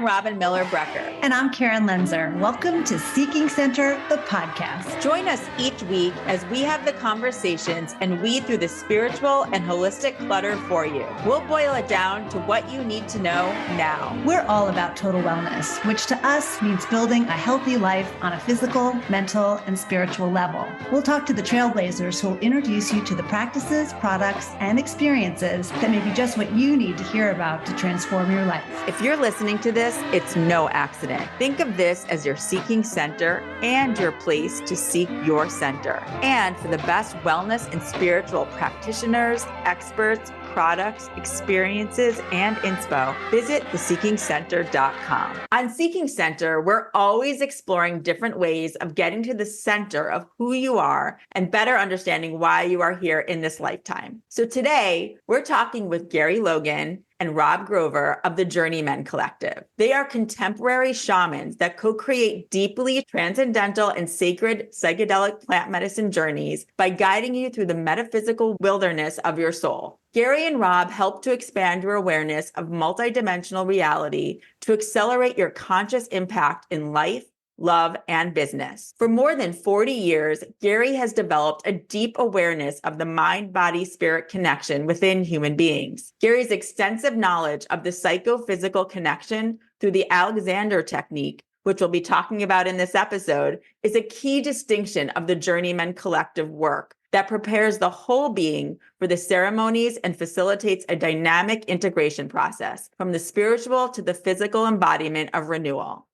Robin Miller-Brecker. And I'm Karen Lenzer. Welcome to Seeking Center, the podcast. Join us each week as we have the conversations and weed through the spiritual and holistic clutter for you. We'll boil it down to what you need to know now. We're all about total wellness, which to us means building a healthy life on a physical, mental, and spiritual level. We'll talk to the trailblazers who will introduce you to the practices, products, and experiences that may be just what you need to hear about to transform your life. If you're listening to this, it's no accident. Think of this as your seeking center and your place to seek your center. And for the best wellness and spiritual practitioners, experts, products, experiences, and inspo, visit theseekingcenter.com. On Seeking Center, we're always exploring different ways of getting to the center of who you are and better understanding why you are here in this lifetime. So today, we're talking with Gary Logan and Rob Grover of the Journeymen Collective. They are contemporary shamans that co-create deeply transcendental and sacred psychedelic plant medicine journeys by guiding you through the metaphysical wilderness of your soul. Gary and Rob help to expand your awareness of multidimensional reality to accelerate your conscious impact in life, love, and business. For more than 40 years, Gary has developed a deep awareness of the mind-body-spirit connection within human beings. Gary's extensive knowledge of the psychophysical connection through the Alexander technique, which we'll be talking about in this episode, is a key distinction of the Journeymen Collective work that prepares the whole being for the ceremonies and facilitates a dynamic integration process from the spiritual to the physical embodiment of renewal.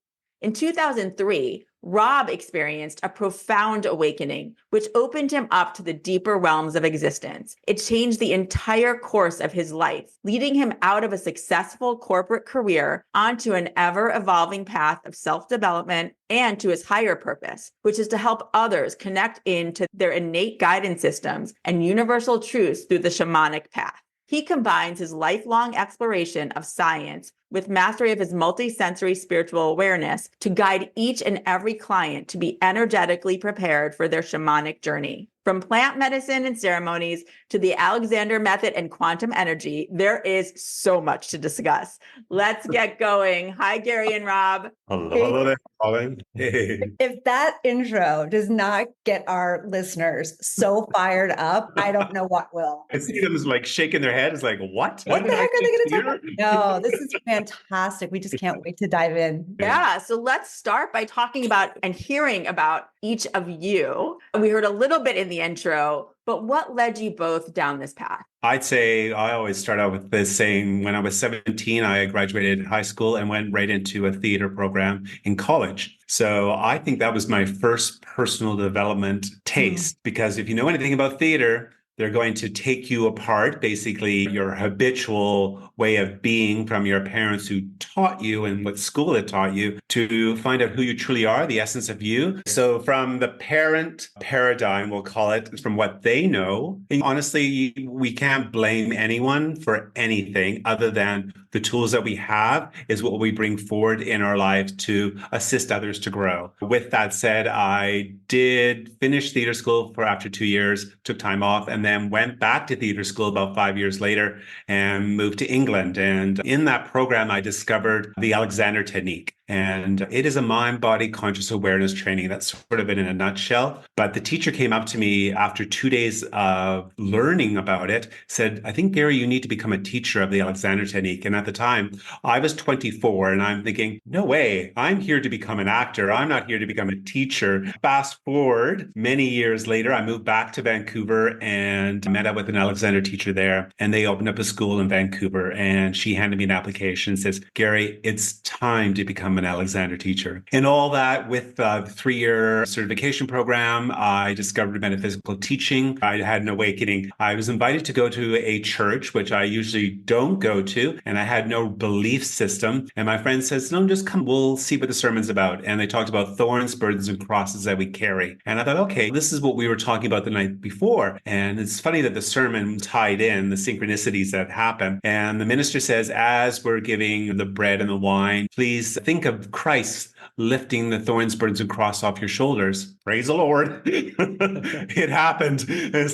In 2003, Rob experienced a profound awakening, which opened him up to the deeper realms of existence. It changed the entire course of his life, leading him out of a successful corporate career onto an ever-evolving path of self-development and to his higher purpose, which is to help others connect into their innate guidance systems and universal truths through the shamanic path. He combines his lifelong exploration of science with mastery of his multisensory spiritual awareness to guide each and every client to be energetically prepared for their shamanic journey. From plant medicine and ceremonies to the Alexander method and quantum energy, there is so much to discuss. Let's get going. Hi, Gary and Rob. Hello there, Colin. Hey. If that intro does not get our listeners so fired up, I don't know what will. I see them like shaking their heads like, what? What the heck are they going to talk about? No, this is fantastic. We just can't wait to dive in. Yeah, so let's start by talking about and hearing about each of you. We heard a little bit in the intro, but what led you both down this path? I'd say I always start out with this saying, when I was 17, I graduated high school and went right into a theater program in college. So I think that was my first personal development taste, because if you know anything about theater, they're going to take you apart, basically your habitual way of being from your parents who taught you and what school had taught you, to find out who you truly are, the essence of you. So from the parent paradigm, we'll call it, from what they know, and honestly, we can't blame anyone for anything other than the tools that we have is what we bring forward in our lives to assist others to grow. With that said, I did finish theater school for after 2 years, took time off, and then went back to theater school about 5 years later and moved to England. And in that program, I discovered the Alexander technique. And it is a mind-body conscious awareness training. That's sort of it in a nutshell. But the teacher came up to me after 2 days of learning about it, said, I think, Gary, you need to become a teacher of the Alexander technique. And at the time, I was 24 and I'm thinking, no way, I'm here to become an actor. I'm not here to become a teacher. Fast forward many years later, I moved back to Vancouver and met up with an Alexander teacher there. And they opened up a school in Vancouver. And she handed me an application and says, Gary, it's time to become an Alexander teacher. And all that with the 3-year certification program, I discovered metaphysical teaching. I had an awakening. I was invited to go to a church, which I usually don't go to, and I had no belief system. And my friend says, no, just come, we'll see what the sermon's about. And they talked about thorns, burdens, and crosses that we carry. And I thought, okay, this is what we were talking about the night before. And it's funny that the sermon tied in the synchronicities that happen. And the minister says, as we're giving the bread and the wine, please think of Christ lifting the thorns, burdens, and cross off your shoulders. Praise the Lord. It happened.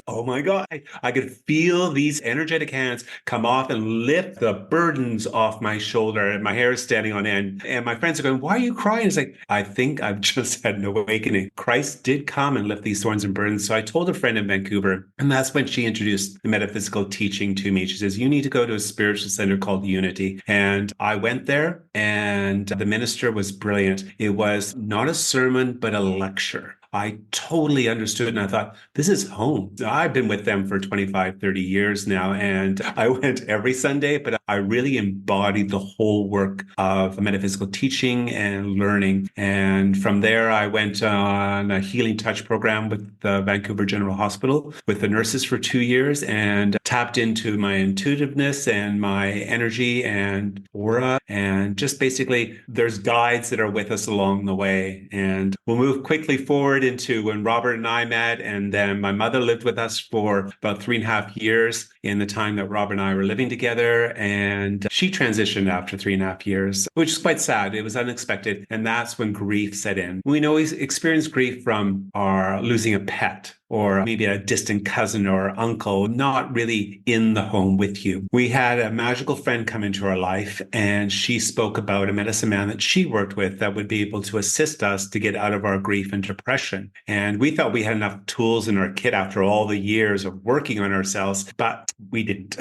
Oh my God. I could feel these energetic hands come off and lift the burdens off my shoulder. And my hair is standing on end. And my friends are going, why are you crying? It's like, I think I've just had an awakening. Christ did come and lift these thorns and burdens. So I told a friend in Vancouver, and that's when she introduced the metaphysical teaching to me. She says, you need to go to a spiritual center called Unity. And I went there, and the minister was brilliant. It was not a sermon, but a lecture. I totally understood, and I thought, this is home. I've been with them for 25, 30 years now, and I went every Sunday, but I really embodied the whole work of metaphysical teaching and learning. And from there, I went on a healing touch program with the Vancouver General Hospital with the nurses for 2 years and tapped into my intuitiveness and my energy and aura. And just basically, there's guides that are with us along the way. And we'll move quickly forward into when Robert and I met, and then my mother lived with us for about 3.5 years in the time that Robert and I were living together, and she transitioned after 3.5 years, which is quite sad. It was unexpected, and that's when grief set in. We always experience grief from our losing a pet, or maybe a distant cousin or uncle, not really in the home with you. We had a magical friend come into our life, and she spoke about a medicine man that she worked with that would be able to assist us to get out of our grief and depression. And we thought we had enough tools in our kit after all the years of working on ourselves, but we didn't.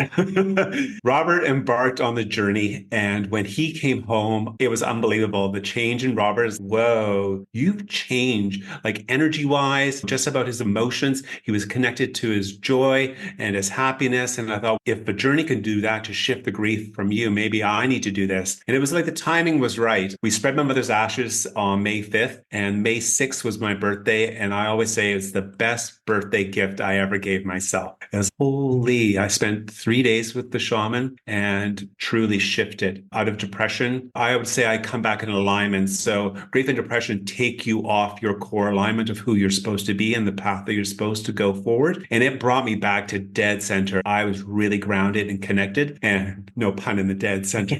Robert embarked on the journey, and when he came home, it was unbelievable. The change in Robert is, whoa, you've changed, like energy-wise, just about his emotions. He was connected to his joy and his happiness. And I thought, if a journey can do that to shift the grief from you, maybe I need to do this. And it was like the timing was right. We spread my mother's ashes on May 5th, and May 6th was my birthday. And I always say it's the best birthday gift I ever gave myself. It was holy. I spent 3 days with the shaman and truly shifted out of depression. I would say I come back in alignment. So grief and depression take you off your core alignment of who you're supposed to be and the path that you're supposed to go forward. And it brought me back to dead center. I was really grounded and connected, and no pun in the dead center.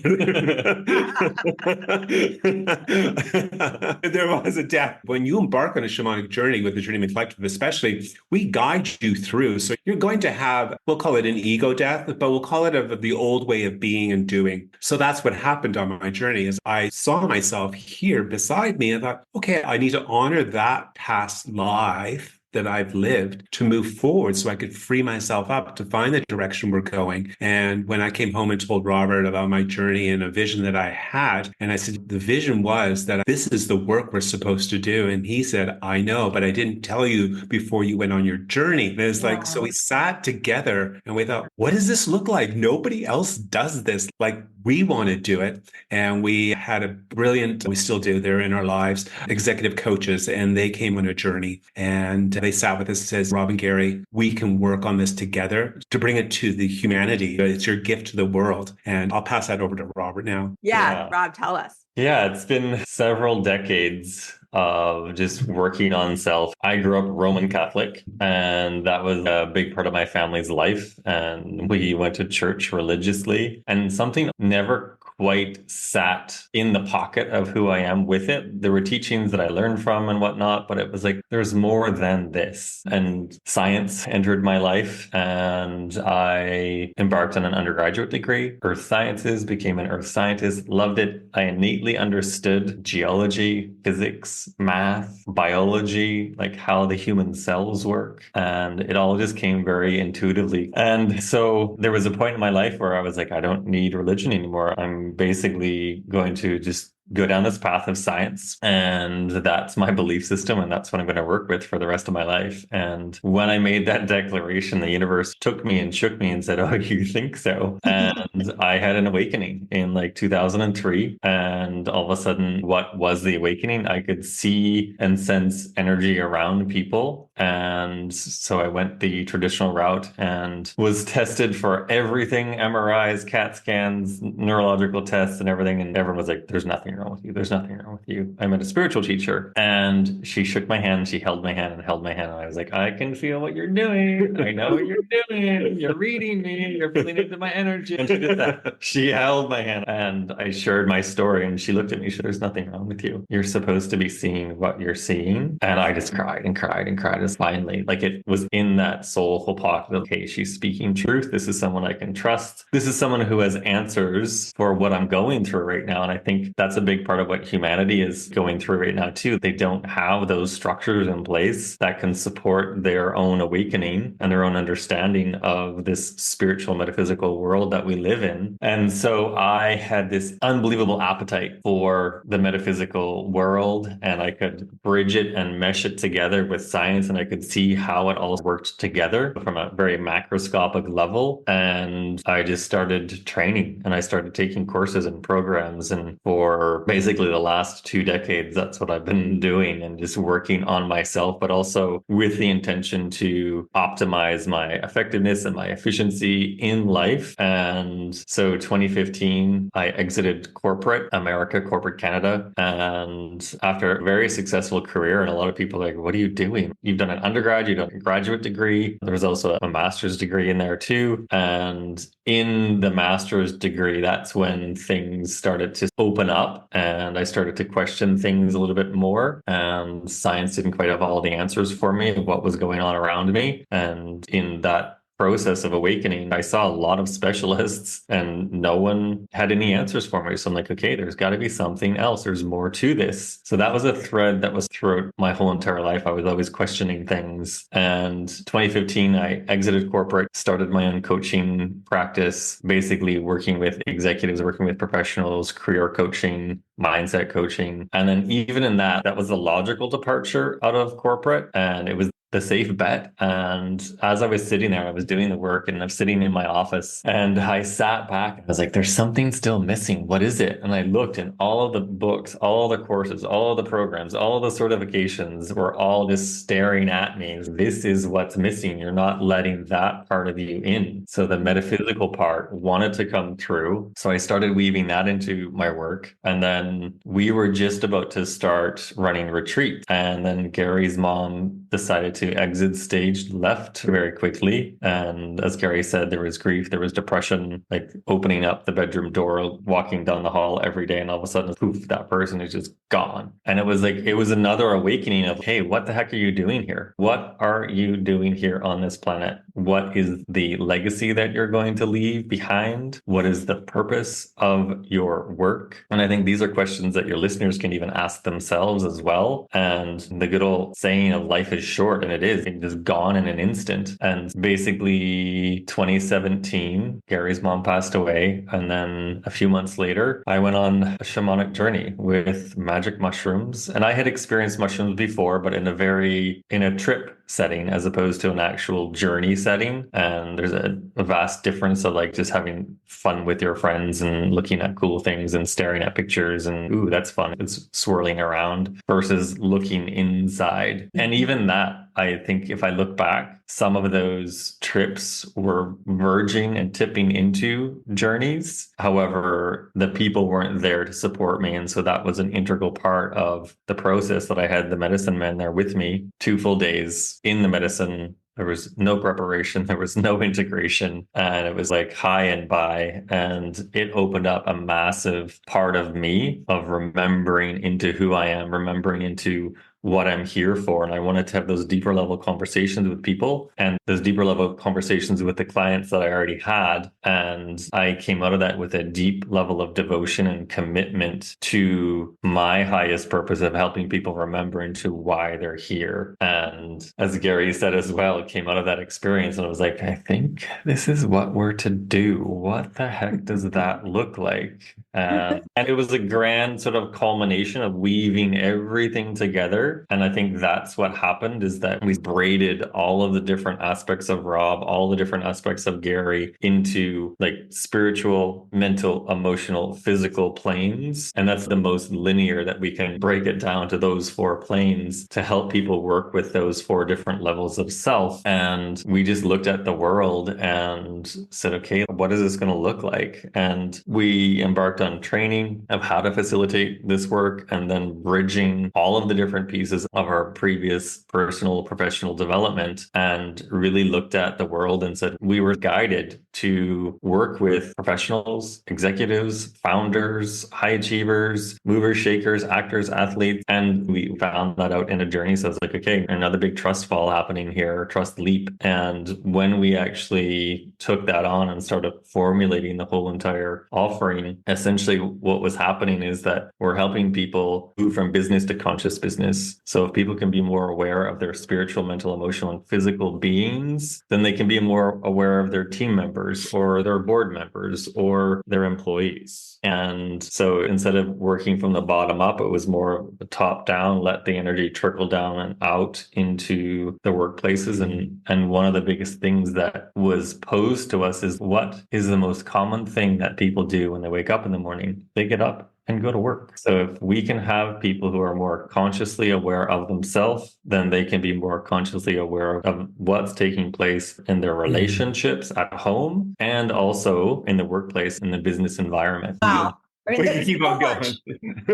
There was a death. When you embark on a shamanic journey with the Journeymen Collective, especially, we guide you through. So you're going to have, we'll call it an ego death, but we'll call it of the old way of being and doing. So that's what happened on my journey is I saw myself here beside me and thought, okay, I need to honor that past life that I've lived to move forward so I could free myself up to find the direction we're going. And when I came home and told Robert about my journey and a vision that I had, and I said, the vision was that this is the work we're supposed to do. And he said, I know, but I didn't tell you before you went on your journey. And it's like, so we sat together and we thought, what does this look like? Nobody else does this. Like, we want to do it. And we had a brilliant, we still do, they're in our lives, executive coaches, and they came on a journey and they sat with us and says, Rob and Gary, we can work on this together to bring it to the humanity. It's your gift to the world. And I'll pass that over to Robert now. Yeah. Rob, tell us. Yeah, it's been several decades of just working on self. I grew up Roman Catholic, and that was a big part of my family's life. And we went to church religiously, and something never quite sat in the pocket of who I am with it. There were teachings that I learned from and whatnot, but it was like, there's more than this. And science entered my life, and I embarked on an undergraduate degree, earth sciences, became an earth scientist, loved it. I innately understood geology, physics, math, biology, like how the human cells work. And it all just came very intuitively. And so there was a point in my life where I was like, I don't need religion anymore. I'm basically going to just go down this path of science, and that's my belief system, and that's what I'm going to work with for the rest of my life. And when I made that declaration, the universe took me and shook me and said, oh, you think so? And I had an awakening in like 2003, and all of a sudden, what was the awakening? I could see and sense energy around people. And so I went the traditional route and was tested for everything, MRIs, CAT scans, neurological tests and everything. And everyone was like, there's nothing wrong with you. There's nothing wrong with you. I met a spiritual teacher, and she shook my hand. She held my hand and held my hand. And I was like, I can feel what you're doing. I know what you're doing. You're reading me. You're feeling into my energy. And she did that. She held my hand, and I shared my story. And And she looked at me, she said, there's nothing wrong with you. You're supposed to be seeing what you're seeing. And I just cried and cried and cried. And finally, like, it was in that soulful pocket of, okay, she's speaking truth. This is someone I can trust. This is someone who has answers for what I'm going through right now. And I think that's a big part of what humanity is going through right now too. They don't have those structures in place that can support their own awakening and their own understanding of this spiritual metaphysical world that we live in. And so I had this unbelievable appetite for the metaphysical world, and I could bridge it and mesh it together with science, and I could see how it all worked together from a very macroscopic level. And I just started training, and I started taking courses and programs. And for basically the last 2 decades, that's what I've been doing, and just working on myself, but also with the intention to optimize my effectiveness and my efficiency in life. And so 2015, I exited corporate America, corporate Canada. And after a very successful career, and a lot of people are like, what are you doing? You've done an undergrad, you've done a graduate degree. There was also a master's degree in there too. And in the master's degree, that's when things started to open up, and I started to question things a little bit more. And science didn't quite have all the answers for me of what was going on around me. And in that process of awakening, I saw a lot of specialists and no one had any answers for me. So I'm like, okay, there's got to be something else. There's more to this. So that was a thread that was throughout my whole entire life. I was always questioning things. And 2015, I exited corporate, started my own coaching practice, basically working with executives, working with professionals, career coaching, mindset coaching. And then even in that, that was a logical departure out of corporate. And it was the safe bet. And as I was sitting there, I was doing the work, and I'm sitting in my office, and I sat back and I was like, there's something still missing. What is it? And I looked, and all of the books, all the courses, all of the programs, all of the certifications were all just staring at me. This is what's missing. You're not letting that part of you in. So the metaphysical part wanted to come through. So I started weaving that into my work. And then we were just about to start running retreat. And then Gary's mom decided to exit stage left very quickly. And as Gary said, there was grief, there was depression, like opening up the bedroom door, walking down the hall every day, and all of a sudden, poof, that person is just gone. And it was like, it was another awakening of, hey, what the heck are you doing here? What are you doing here on this planet? What is the legacy that you're going to leave behind? What is the purpose of your work? And I think these are questions that your listeners can even ask themselves as well. And the good old saying of life is short, and it is. It's just gone in an instant. And basically 2017, Gary's mom passed away. And then a few months later, I went on a shamanic journey with magic mushrooms. And I had experienced mushrooms before, but in a trip setting as opposed to an actual journey setting. And there's a vast difference of like just having fun with your friends and looking at cool things and staring at pictures and, ooh, that's fun. It's swirling around versus looking inside. And even that, I think if I look back, some of those trips were verging and tipping into journeys. However, the people weren't there to support me. And so that was an integral part of the process that I had the medicine men there with me 2 full days in the medicine. There was no preparation. There was no integration. And it was like high and by. And it opened up a massive part of me of remembering into who I am, remembering into what I'm here for. And I wanted to have those deeper level conversations with people and those deeper level conversations with the clients that I already had. And I came out of that with a deep level of devotion and commitment to my highest purpose of helping people remember into why they're here. And as Gary said as well, it came out of that experience. And I was like, I think this is what we're to do. What the heck does that look like? And it was a grand sort of culmination of weaving everything together. And I think that's what happened, is that we braided all of the different aspects of Rob, all the different aspects of Gary into like spiritual, mental, emotional, physical planes. And that's the most linear that we can break it down to, those 4 planes, to help people work with those 4 different levels of self. And we just looked at the world and said, okay, what is this going to look like? And we embarked on training of how to facilitate this work, and then bridging all of the different pieces of our previous personal, professional development, and really looked at the world and said we were guided to work with professionals, executives, founders, high achievers, movers, shakers, actors, athletes. And we found that out in a journey. So it's like, okay, another big trust fall happening here, trust leap. And when we actually took that on and started formulating the whole entire offering, essentially what was happening is that we're helping people move from business to conscious business. So if people can be more aware of their spiritual, mental, emotional, and physical beings, then they can be more aware of their team members or their board members or their employees. And so instead of working from the bottom up, it was more the top down, let the energy trickle down and out into the workplaces. And one of the biggest things that was posed to us is, what is the most common thing that people do when they wake up in the morning? They get up and go to work. So if we can have people who are more consciously aware of themselves, then they can be more consciously aware of what's taking place in their relationships at home and also in the workplace, in the business environment. Wow. We can keep on going.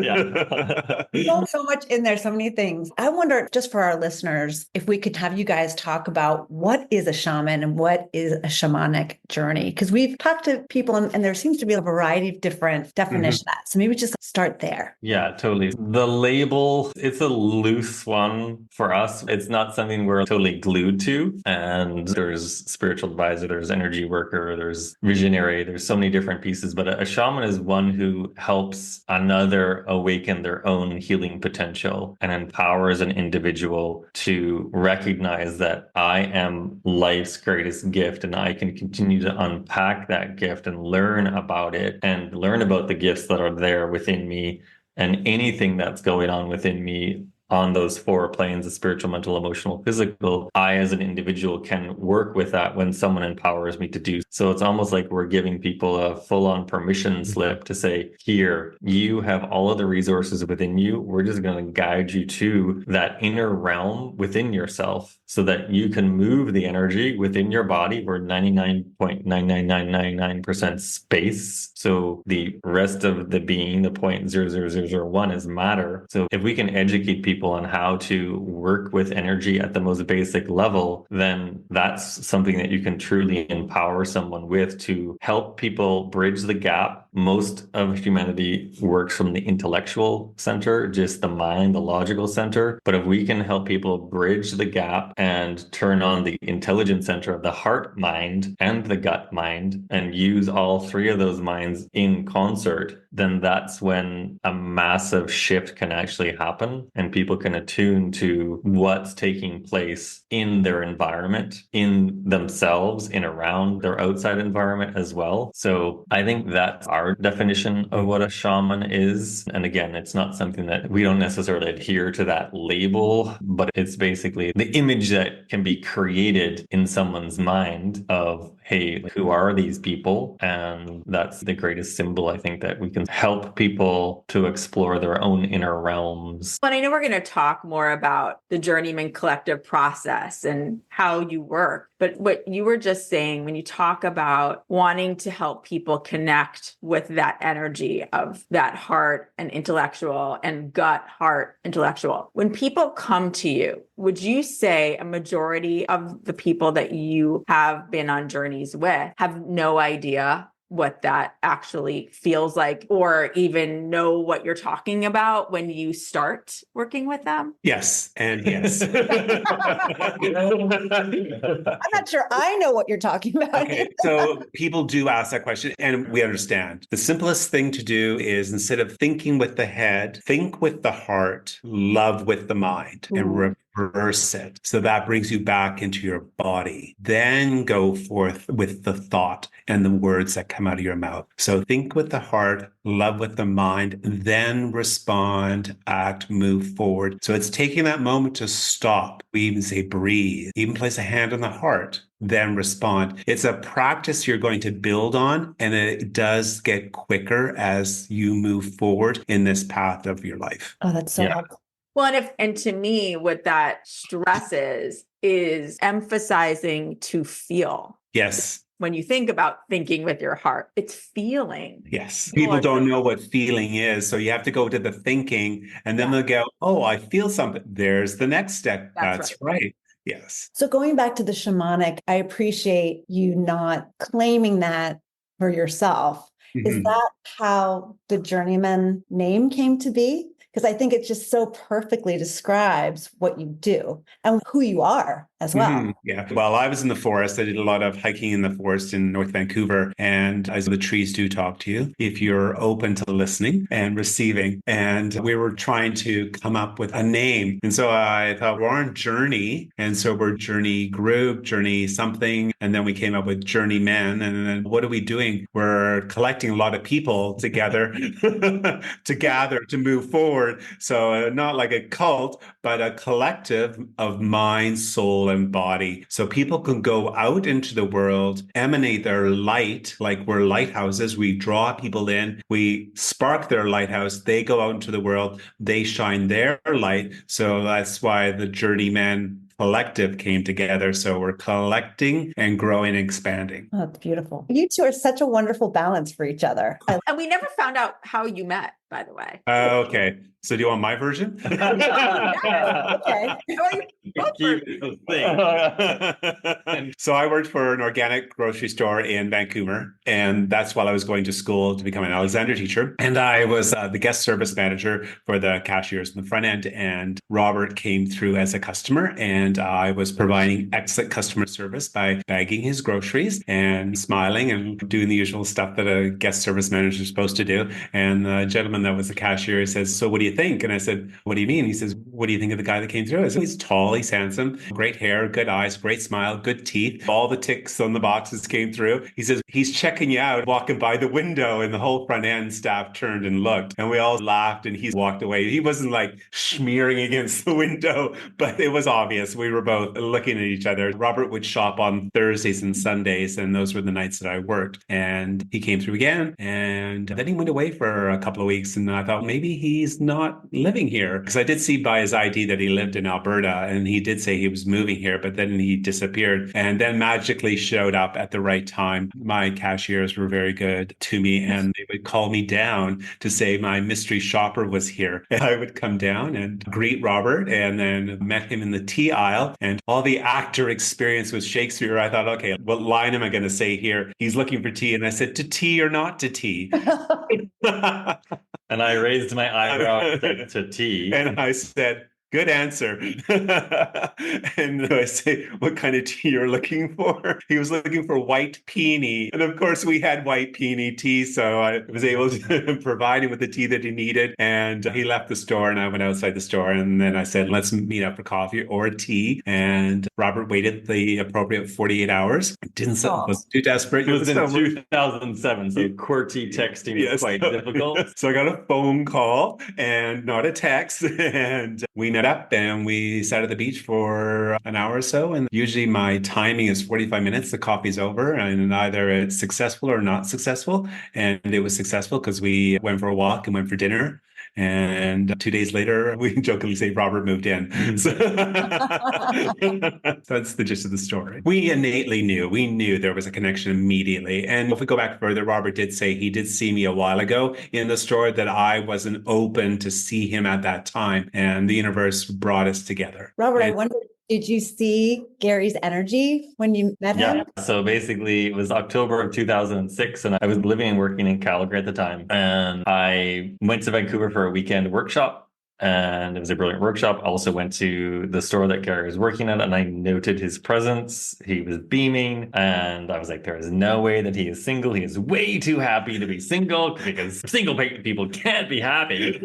Yeah. So much in there, so many things. I wonder, just for our listeners, if we could have you guys talk about what is a shaman and what is a shamanic journey? Because we've talked to people and there seems to be a variety of different definitions of that. So maybe just start there. Yeah, totally. The label, it's a loose one for us. It's not something we're totally glued to. And there's spiritual advisor, there's energy worker, there's visionary, there's so many different pieces. But a shaman is one who helps another awaken their own healing potential and empowers an individual to recognize that I am life's greatest gift and I can continue to unpack that gift and learn about it and learn about the gifts that are there within me and anything that's going on within me on those four planes of spiritual, mental, emotional, physical. I, as an individual, can work with that when someone empowers me to do. So it's almost like we're giving people a full-on permission slip to say, here, you have all of the resources within you. We're just going to guide you to that inner realm within yourself so that you can move the energy within your body. We're 99.99999% space. So the rest of the being, the 0.00001 is matter. So if we can educate people on how to work with energy at the most basic level, then that's something that you can truly empower someone with to help people bridge the gap. Most of humanity works from the intellectual center, just the mind, the logical center. But if we can help people bridge the gap and turn on the intelligent center of the heart mind and the gut mind and use all three of those minds in concert, then that's when a massive shift can actually happen and people can attune to what's taking place in their environment, in themselves, in around their outside environment as well. So I think that's our definition of what a shaman is. And again, it's not something that we don't necessarily adhere to that label, but it's basically the image that can be created in someone's mind of, hey, who are these people? And that's the greatest symbol, I think, that we can help people to explore their own inner realms. Well, I know we're going to talk more about the Journeymen Collective process and how you work. But what you were just saying, when you talk about wanting to help people connect with that energy of that heart and intellectual and gut, heart, intellectual, when people come to you, would you say a majority of the people that you have been on journeys with have no idea what that actually feels like or even know what you're talking about when you start working with them? Yes, and yes. I'm not sure I know what you're talking about. Okay, so people do ask that question, and we understand. The simplest thing to do is, instead of thinking with the head, think with the heart, love with the mind, and reverse it. So that brings you back into your body. Then go forth with the thought and the words that come out of your mouth. So think with the heart, love with the mind, then respond, act, move forward. So it's taking that moment to stop. We even say breathe, even place a hand on the heart, then respond. It's a practice you're going to build on, and it does get quicker as you move forward in this path of your life. Oh, that's so helpful. Well, and to me, what that stresses is emphasizing to feel. Yes. When you think about thinking with your heart, it's feeling. Yes. People don't know what feeling is. So you have to go to the thinking, and then they'll go, oh, I feel something. There's the next step. That's right. Yes. So going back to the shamanic, I appreciate you not claiming that for yourself. Is Mhm. that how the Journeyman name came to be? Because I think it just so perfectly describes what you do and who you are as well. Yeah. Well, I was in the forest. I did a lot of hiking in the forest in North Vancouver. And as the trees do talk to you, if you're open to listening and receiving. And we were trying to come up with a name. And so I thought we're on Journey. And so we're Journey Group, Journey something. And then we came up with Journeymen. And then what are we doing? We're collecting a lot of people together to gather, to move forward. So not like a cult, but a collective of mind, soul, and body. So people can go out into the world, emanate their light, like we're lighthouses. We draw people in, we spark their lighthouse, they go out into the world, they shine their light. So that's why the Journeymen Collective came together. So we're collecting and growing and expanding. Oh, that's beautiful. You two are such a wonderful balance for each other. And we never found out how you met, by the way. Okay. So do you want my version? Okay. Well, you both Keep versions. the thing. So I worked for an organic grocery store in Vancouver, and that's while I was going to school to become an Alexander teacher. And I was the guest service manager for the cashiers in the front end. And Robert came through as a customer, and I was providing excellent customer service by bagging his groceries and smiling and doing the usual stuff that a guest service manager is supposed to do. And the gentleman that was the cashier says, "So what do you think?" And I said, "What do you mean?" He says, "What do you think of the guy that came through?" I said, "He's tall, he's handsome, great hair, good eyes, great smile, good teeth. All the ticks on the boxes came through." He says, "He's checking you out, walking by the window." And the whole front end staff turned and looked, and we all laughed, and he walked away. He wasn't like smearing against the window, but it was obvious. We were both looking at each other. Robert would shop on Thursdays and Sundays, and those were the nights that I worked. And he came through again, and then he went away for a couple of weeks, and I thought maybe he's not living here, because I did see by his ID that he lived in Alberta, and he did say he was moving here, but then he disappeared and then magically showed up at the right time. My cashiers were very good to me, and they would call me down to say my mystery shopper was here. And I would come down and greet Robert, and then met him in the tea aisle, and all the actor experience with Shakespeare. I thought, okay, what line am I going to say here? He's looking for tea. And I said, "To tea or not to tea?" And I raised my eyebrow and said, "To tea." And I said, "Good answer." And I say, "What kind of tea you're looking for?" He was looking for white peony. And of course, we had white peony tea. So I was able to provide him with the tea that he needed. And he left the store, and I went outside the store. And then I said, "Let's meet up for coffee or a tea." And Robert waited the appropriate 48 hours. Was too desperate. It was in 2007, so QWERTY texting is quite difficult. So I got a phone call and not a text. And we met up and we sat at the beach for an hour or so. And usually my timing is 45 minutes. The coffee's over, and either it's successful or not successful. And it was successful because we went for a walk and went for dinner. And 2 days later, we jokingly say Robert moved in. So that's the gist of the story. We innately knew. We knew there was a connection immediately. And if we go back further, Robert did say he did see me a while ago in the store, that I wasn't open to see him at that time. And the universe brought us together. Robert, I wonder, did you see Gary's energy when you met him? Yeah. So basically, it was October of 2006, and I was living and working in Calgary at the time. And I went to Vancouver for a weekend workshop. And it was a brilliant workshop. I also went to the store that Gary was working at, and I noted his presence. He was beaming, and I was like, there is no way that he is single. He is way too happy to be single, because single people can't be happy.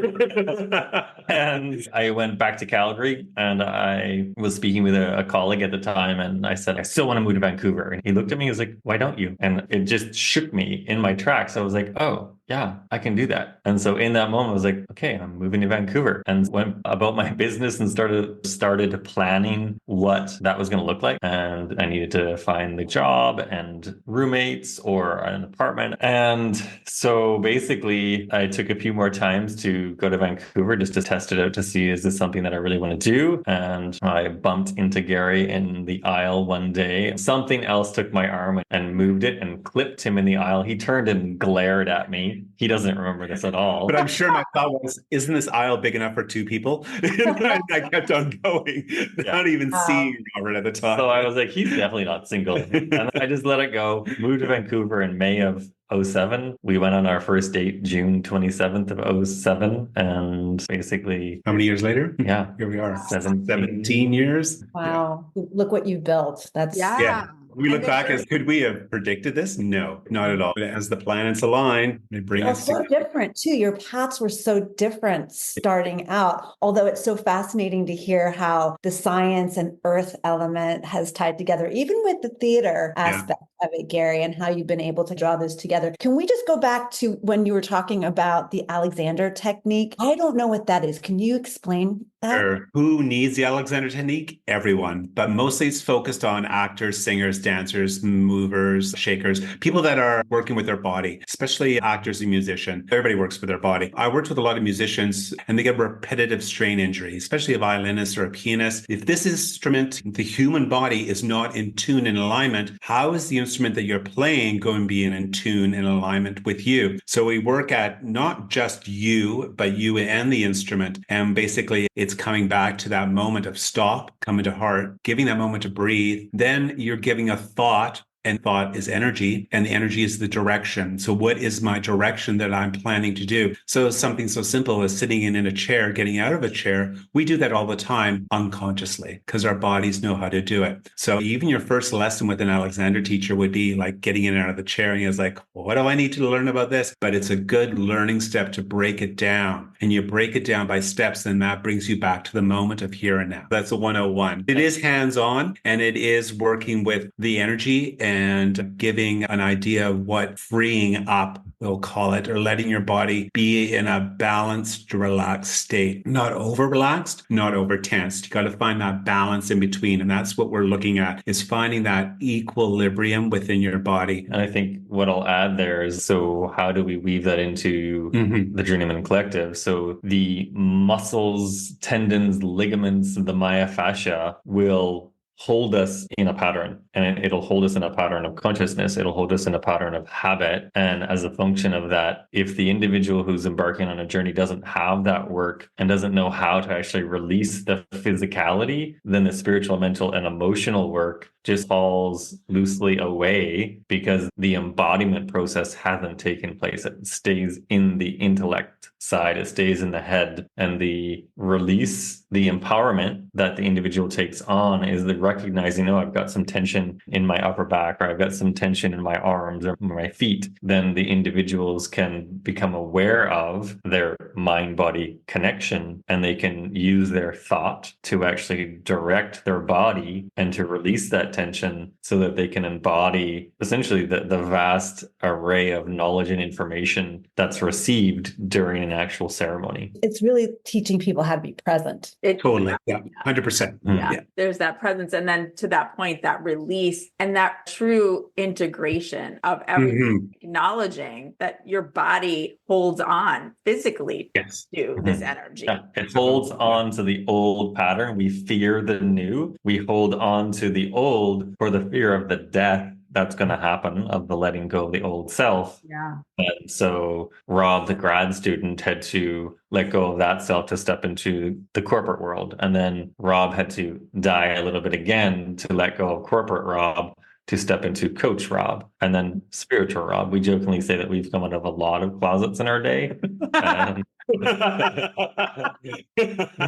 And I went back to Calgary, and I was speaking with a colleague at the time, and I said, "I still want to move to Vancouver." And he looked at me, he was like, "Why don't you?" And it just shook me in my tracks. I was like, oh, yeah, I can do that. And so in that moment, I was like, okay, I'm moving to Vancouver, and went about my business and started planning what that was going to look like. And I needed to find the job and roommates or an apartment. And so basically I took a few more times to go to Vancouver just to test it out to see, is this something that I really want to do? And I bumped into Gary in the aisle one day. Something else took my arm and moved it and clipped him in the aisle. He turned and glared at me. he doesn't remember this at all. But I'm sure my thought was, isn't this aisle big enough for two people? And I kept on going, not even seeing Robert at the time. So I was like, he's definitely not single. And I just let it go. Moved to Vancouver in May of 07. We went on our first date June 27th of 07. And basically, how many years later? Yeah. Here we are. 17 years. Wow. Look what you built. That's Yeah. We look back as, could we have predicted this? No, not at all. As the planets align, they bring us so different too. Your paths were so different starting out, although it's so fascinating to hear how the science and earth element has tied together, even with the theater aspect of it, Gary, and how you've been able to draw those together. Can we just go back to when you were talking about the Alexander technique? I don't know what that is. Can you explain that? Sure. Who needs the Alexander technique? Everyone, but mostly it's focused on actors, singers, dancers, movers, shakers, people that are working with their body, especially actors and musicians. Everybody works with their body. I worked with a lot of musicians and they get repetitive strain injury, especially a violinist or a pianist. If this instrument, the human body, is not in tune and alignment, how is the instrument that you're playing going to be in tune and alignment with you? So we work at not just you, but you and the instrument. And basically it's coming back to that moment of stop, coming to heart, giving that moment to breathe. Then you're giving a thought, and thought is energy, and the energy is the direction. So what is my direction that I'm planning to do? So something so simple as sitting in a chair, getting out of a chair, we do that all the time unconsciously because our bodies know how to do it. So even your first lesson with an Alexander teacher would be like getting in and out of the chair, and he was like, well, what do I need to learn about this? But it's a good learning step to break it down. And you break it down by steps, and that brings you back to the moment of here and now. That's a 101. It is hands-on, and it is working with the energy and giving an idea of what freeing up, we'll call it, or letting your body be in a balanced, relaxed state. Not over-relaxed, not over-tensed. You got to find that balance in between. And that's what we're looking at, is finding that equilibrium within your body. And I think what I'll add there is, so how do we weave that into the Journeymen Collective? So the muscles, tendons, ligaments, the myofascia will hold us in a pattern, and it'll hold us in a pattern of consciousness. It'll hold us in a pattern of habit. And as a function of that, if the individual who's embarking on a journey doesn't have that work and doesn't know how to actually release the physicality, then the spiritual, mental, and emotional work just falls loosely away because the embodiment process hasn't taken place. It stays in the intellect side, it stays in the head, and the release, the empowerment that the individual takes on is the recognizing, oh, I've got some tension in my upper back, or I've got some tension in my arms or my feet. Then the individuals can become aware of their mind-body connection, and they can use their thought to actually direct their body and to release that tension so that they can embody essentially the vast array of knowledge and information that's received during an actual ceremony. It's really teaching people how to be present. Totally. Yeah. 100%. Yeah. There's that presence. And then to that point, that release and that true integration of everything, acknowledging that your body holds on physically to this energy. Yeah. It holds on to the old pattern. We fear the new. We hold on to the old for the fear of the death that's going to happen, of the letting go of the old self. Yeah. And so Rob, the grad student, had to let go of that self to step into the corporate world. And then Rob had to die a little bit again to let go of corporate Rob to step into coach Rob, and then spiritual Rob. We jokingly say that we've come out of a lot of closets in our day.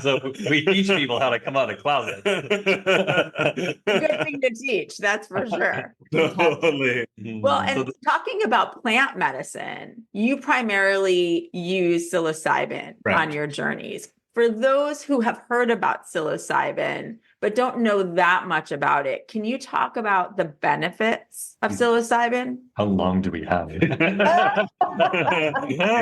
So we teach people how to come out of closets. Good thing to teach, that's for sure. Totally. Well, and talking about plant medicine, you primarily use psilocybin on your journeys. For those who have heard about psilocybin, but don't know that much about it, can you talk about the benefits of psilocybin? How long do we have? They've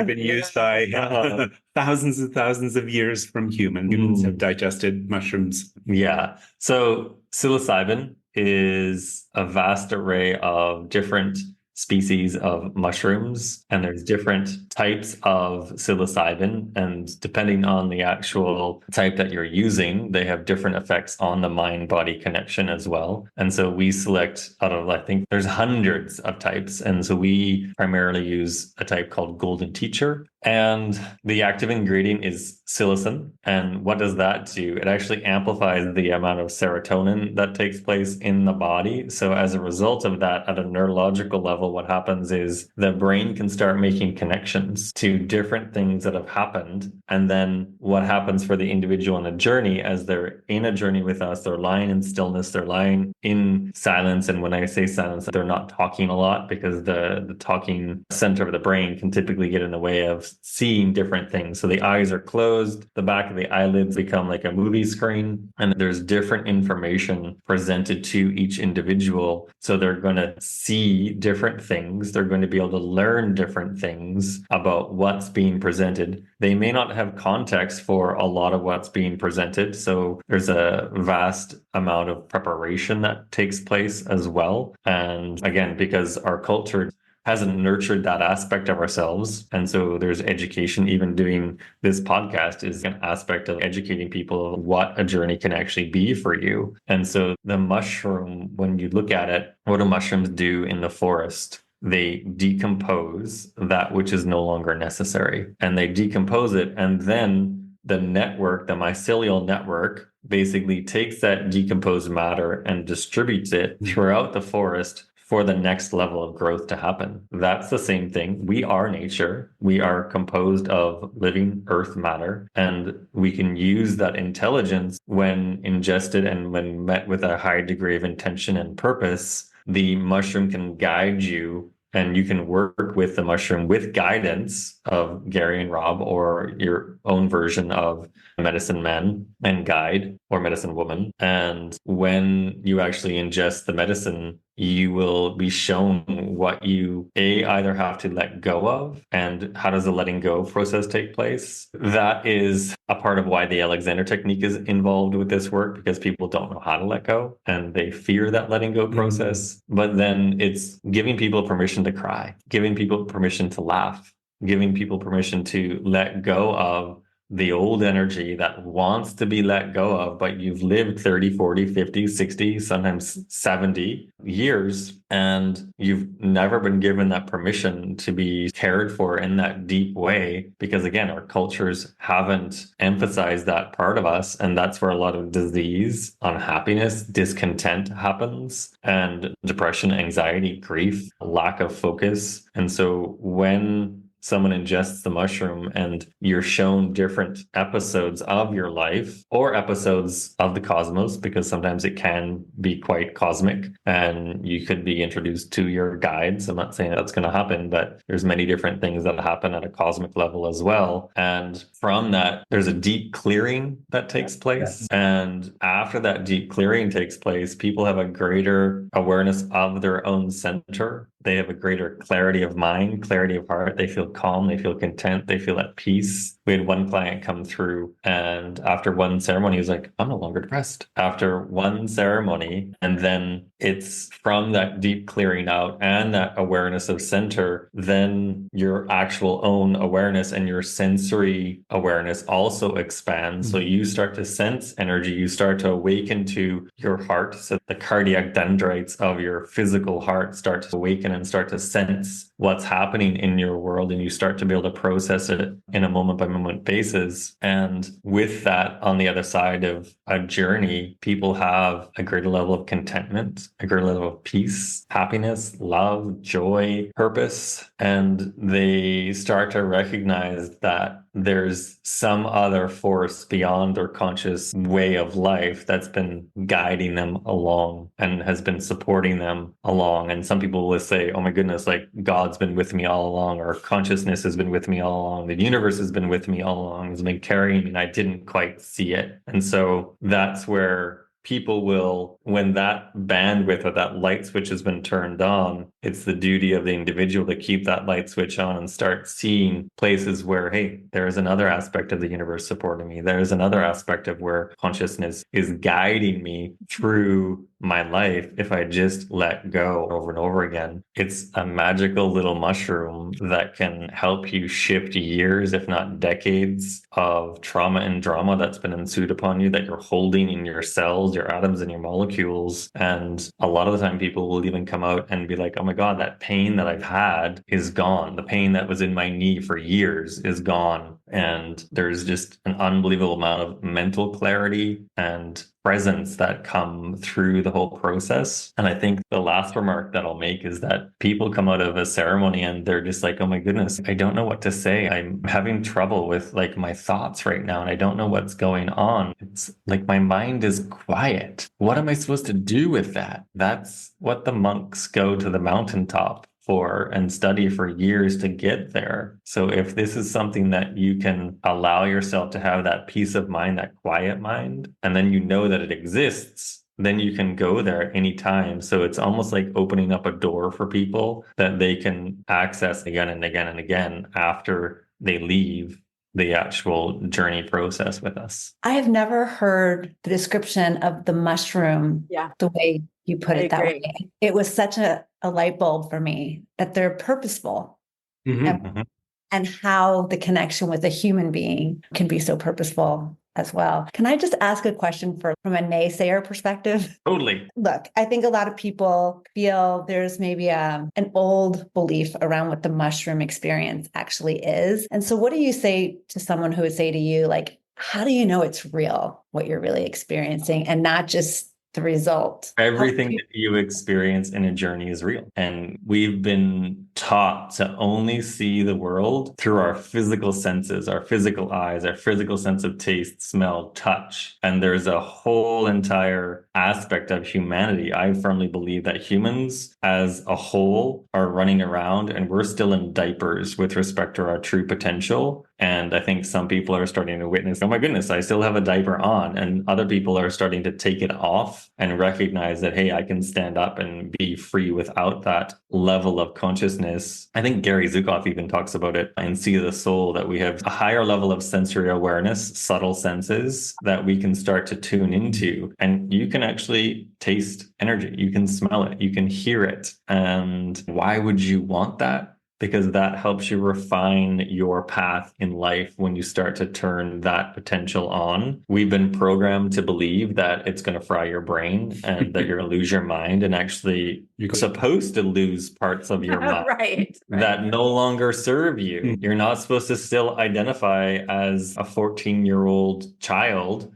been used by thousands and thousands of years from humans. Humans have digested mushrooms. Yeah. So psilocybin is a vast array of different species of mushrooms, and there's different types of psilocybin. And depending on the actual type that you're using, they have different effects on the mind-body connection as well. And so we select out of, I think there's hundreds of types. And so we primarily use a type called Golden Teacher. And the active ingredient is psilocin. And what does that do? It actually amplifies the amount of serotonin that takes place in the body. So as a result of that, at a neurological level, what happens is the brain can start making connections to different things that have happened. And then what happens for the individual on a journey, as they're in a journey with us, they're lying in stillness, they're lying in silence. And when I say silence, they're not talking a lot, because the talking center of the brain can typically get in the way of seeing different things. So the eyes are closed, the back of the eyelids become like a movie screen, and there's different information presented to each individual. So they're going to see different things. They're going to be able to learn different things about what's being presented. They may not have context for a lot of what's being presented. So there's a vast amount of preparation that takes place as well. And again, because our culture hasn't nurtured that aspect of ourselves. And so there's education. Even doing this podcast is an aspect of educating people what a journey can actually be for you. And so the mushroom, when you look at it, what do mushrooms do in the forest? They decompose that which is no longer necessary, and they decompose it. And then the network, the mycelial network, basically takes that decomposed matter and distributes it throughout the forest for the next level of growth to happen. That's the same thing. We are nature. We are composed of living earth matter, and we can use that intelligence when ingested and when met with a high degree of intention and purpose. The mushroom can guide you, and you can work with the mushroom with guidance of Gary and Rob, or your own version of medicine man and guide, or medicine woman. And when you actually ingest the medicine, you will be shown what you either have to let go of, and how does the letting go process take place. That is a part of why the Alexander technique is involved with this work, because people don't know how to let go and they fear that letting go process. But then it's giving people permission to cry, giving people permission to laugh, giving people permission to let go of the old energy that wants to be let go of, but you've lived 30, 40, 50, 60, sometimes 70 years, and you've never been given that permission to be cared for in that deep way. Because again, our cultures haven't emphasized that part of us. And that's where a lot of disease, unhappiness, discontent happens, and depression, anxiety, grief, lack of focus. And so when someone ingests the mushroom and you're shown different episodes of your life or episodes of the cosmos, because sometimes it can be quite cosmic and you could be introduced to your guides. I'm not saying that's going to happen, but there's many different things that happen at a cosmic level as well. And from that, there's a deep clearing that takes place. And after that deep clearing takes place, people have a greater awareness of their own center. They have a greater clarity of mind, clarity of heart. They feel calm, they feel content, they feel at peace. We had one client come through, and after one ceremony, he was like, I'm no longer depressed. After one ceremony, and then it's from that deep clearing out and that awareness of center, then your actual own awareness and your sensory awareness also expands. So you start to sense energy, you start to awaken to your heart. So the cardiac dendrites of your physical heart start to awaken and start to sense what's happening in your world, and you start to be able to process it in a moment by moment basis. And with that, on the other side of a journey, people have a greater level of contentment, a greater level of peace, happiness, love, joy, purpose, and they start to recognize that there's some other force beyond their conscious way of life that's been guiding them along and has been supporting them along. And some people will say, oh my goodness, like God's been with me all along, or consciousness has been with me all along, the universe has been with me all along, has been carrying me, and I didn't quite see it. And so that's where people will, when that bandwidth or that light switch has been turned on, it's the duty of the individual to keep that light switch on and start seeing places where, hey, there is another aspect of the universe supporting me. There is another aspect of where consciousness is guiding me through my life if I just let go over and over again. It's a magical little mushroom that can help you shift years, if not decades, of trauma and drama that's been ensued upon you that you're holding in your cells, your atoms, and your molecules. And a lot of the time, people will even come out and be like, oh my God, that pain that I've had is gone. The pain that was in my knee for years is gone. And there's just an unbelievable amount of mental clarity and presence that come through the whole process. And I think the last remark that I'll make is that people come out of a ceremony and they're just like, oh my goodness, I don't know what to say. I'm having trouble with like my thoughts right now and I don't know what's going on. It's like my mind is quiet. What am I supposed to do with that? That's what the monks go to the mountaintop for and study for years to get there. So if this is something that you can allow yourself to have that peace of mind, that quiet mind, and then you know that it exists, then you can go there anytime. So it's almost like opening up a door for people that they can access again and again and again after they leave the actual journey process with us. I have never heard the description of the mushroom the way you put it that way. It was such a light bulb for me that they're purposeful and how the connection with a human being can be so purposeful as well. Can I just ask a question from a naysayer perspective? Totally. Look, I think a lot of people feel there's maybe an old belief around what the mushroom experience actually is. And so what do you say to someone who would say to you, like, how do you know it's real, what you're really experiencing and not just the result? Everything that you experience in a journey is real. And we've been taught to only see the world through our physical senses, our physical eyes, our physical sense of taste, smell, touch. And there's a whole entire aspect of humanity. I firmly believe that humans as a whole are running around and we're still in diapers with respect to our true potential. And I think some people are starting to witness, oh my goodness, I still have a diaper on. And other people are starting to take it off and recognize that, hey, I can stand up and be free without that level of consciousness. I think Gary Zukav even talks about it in See the Soul, that we have a higher level of sensory awareness, subtle senses that we can start to tune into. And you can actually taste energy. You can smell it. You can hear it. And why would you want that? Because that helps you refine your path in life when you start to turn that potential on. We've been programmed to believe that it's going to fry your brain and that you're going to lose your mind. And actually, you're supposed to lose parts of your mind right. that no longer serve you. You're not supposed to still identify as a 14-year-old child.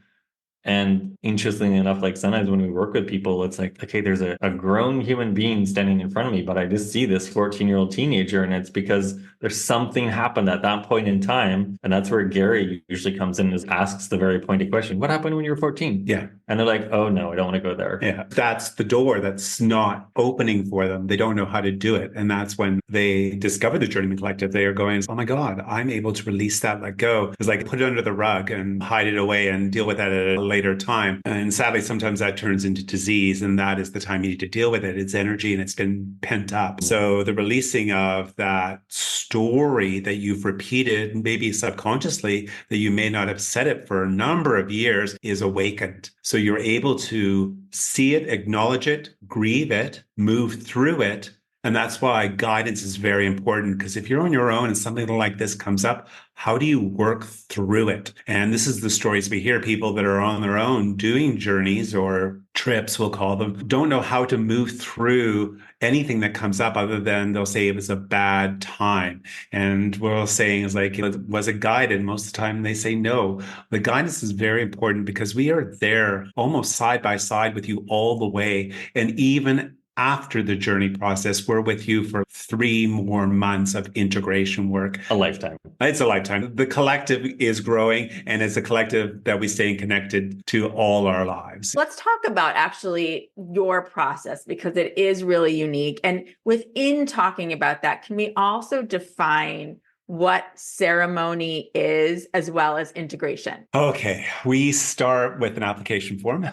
And interestingly enough, like sometimes when we work with people, it's like, okay, there's a grown human being standing in front of me, but I just see this 14-year-old teenager. And it's because there's something happened at that point in time. And that's where Gary usually comes in and asks the very pointed question, what happened when you were 14? Yeah. And they're like, oh no, I don't want to go there. Yeah. That's the door that's not opening for them. They don't know how to do it. And that's when they discover the Journeymen Collective. They are going, oh my God, I'm able to release that, let go. It's like put it under the rug and hide it away and deal with that at a later time. And sadly, sometimes that turns into disease. And that is the time you need to deal with it. It's energy and it's been pent up. So the releasing of that story that you've repeated, maybe subconsciously, that you may not have said it for a number of years, is awakened. So you're able to see it, acknowledge it, grieve it, move through it. And that's why guidance is very important, because if you're on your own and something like this comes up, how do you work through it? And this is the stories we hear. People that are on their own doing journeys or trips, we'll call them, don't know how to move through anything that comes up other than they'll say it was a bad time. And what we're saying is like, was it guided? Most of the time they say no. The guidance is very important because we are there almost side by side with you all the way. And even after the journey process, we're with you for 3 more months of integration work. A lifetime. It's a lifetime. The collective is growing, and it's a collective that we stay connected to all our lives. Let's talk about actually your process, because it is really unique. And within talking about that, can we also define what ceremony is as well as integration? Okay, we start with an application form. You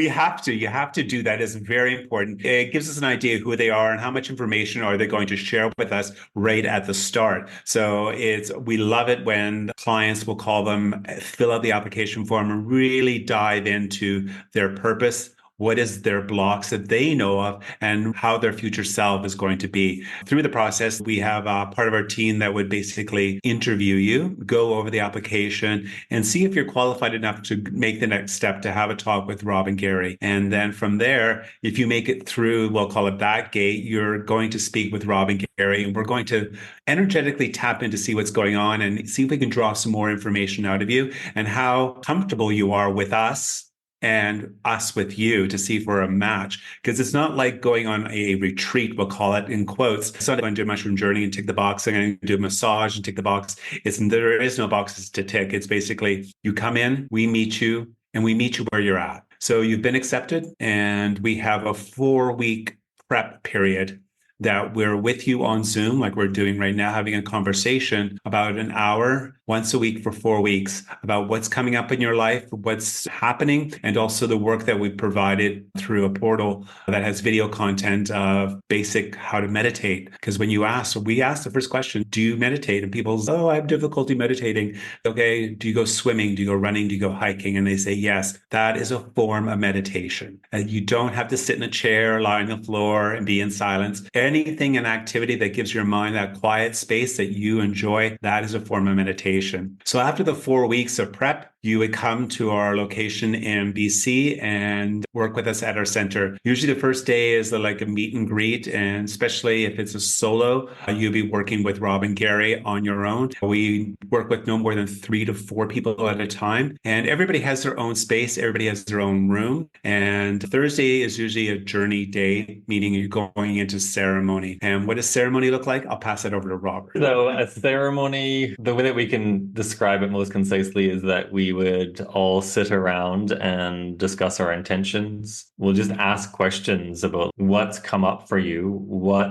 have to do that. It's very important. It gives us an idea who they are and how much information are they going to share with us right at the start. So we love it when clients will call them, fill out the application form and really dive into their purpose. What is their blocks that they know of and how their future self is going to be. Through the process, we have part of our team that would basically interview you, go over the application and see if you're qualified enough to make the next step to have a talk with Rob and Gary. And then from there, if you make it through, we'll call it that gate, you're going to speak with Rob and Gary, and we're going to energetically tap in to see what's going on and see if we can draw some more information out of you and how comfortable you are with us and us with you to see if we're a match. Because it's not like going on a retreat, we'll call it in quotes. It's not going to do a mushroom journey and tick the box. I'm going to do a massage and tick the box. There is no boxes to tick. It's basically you come in, we meet you, and we meet you where you're at. So you've been accepted, and we have a 4-week prep period that we're with you on Zoom, like we're doing right now, having a conversation about an hour once a week for 4 weeks about what's coming up in your life, what's happening, and also the work that we've provided through a portal that has video content of basic how to meditate. Because when we ask the first question, do you meditate? And people say, oh, I have difficulty meditating. Okay, do you go swimming? Do you go running? Do you go hiking? And they say, yes, that is a form of meditation. And you don't have to sit in a chair, lie on the floor and be in silence. Anything, an activity that gives your mind that quiet space that you enjoy, that is a form of meditation. So after the 4 weeks of prep, you would come to our location in BC and work with us at our center. Usually the first day is like a meet and greet, and especially if it's a solo, you'll be working with Rob and Gary on your own. We work with no more than 3 to 4 people at a time, and everybody has their own space. Everybody has their own room. And Thursday is usually a journey day, meaning you're going into ceremony. And what does ceremony look like? I'll pass it over to Robert. So a ceremony, the way that we can describe it most concisely is that we would all sit around and discuss our intentions. We'll just ask questions about what's come up for you.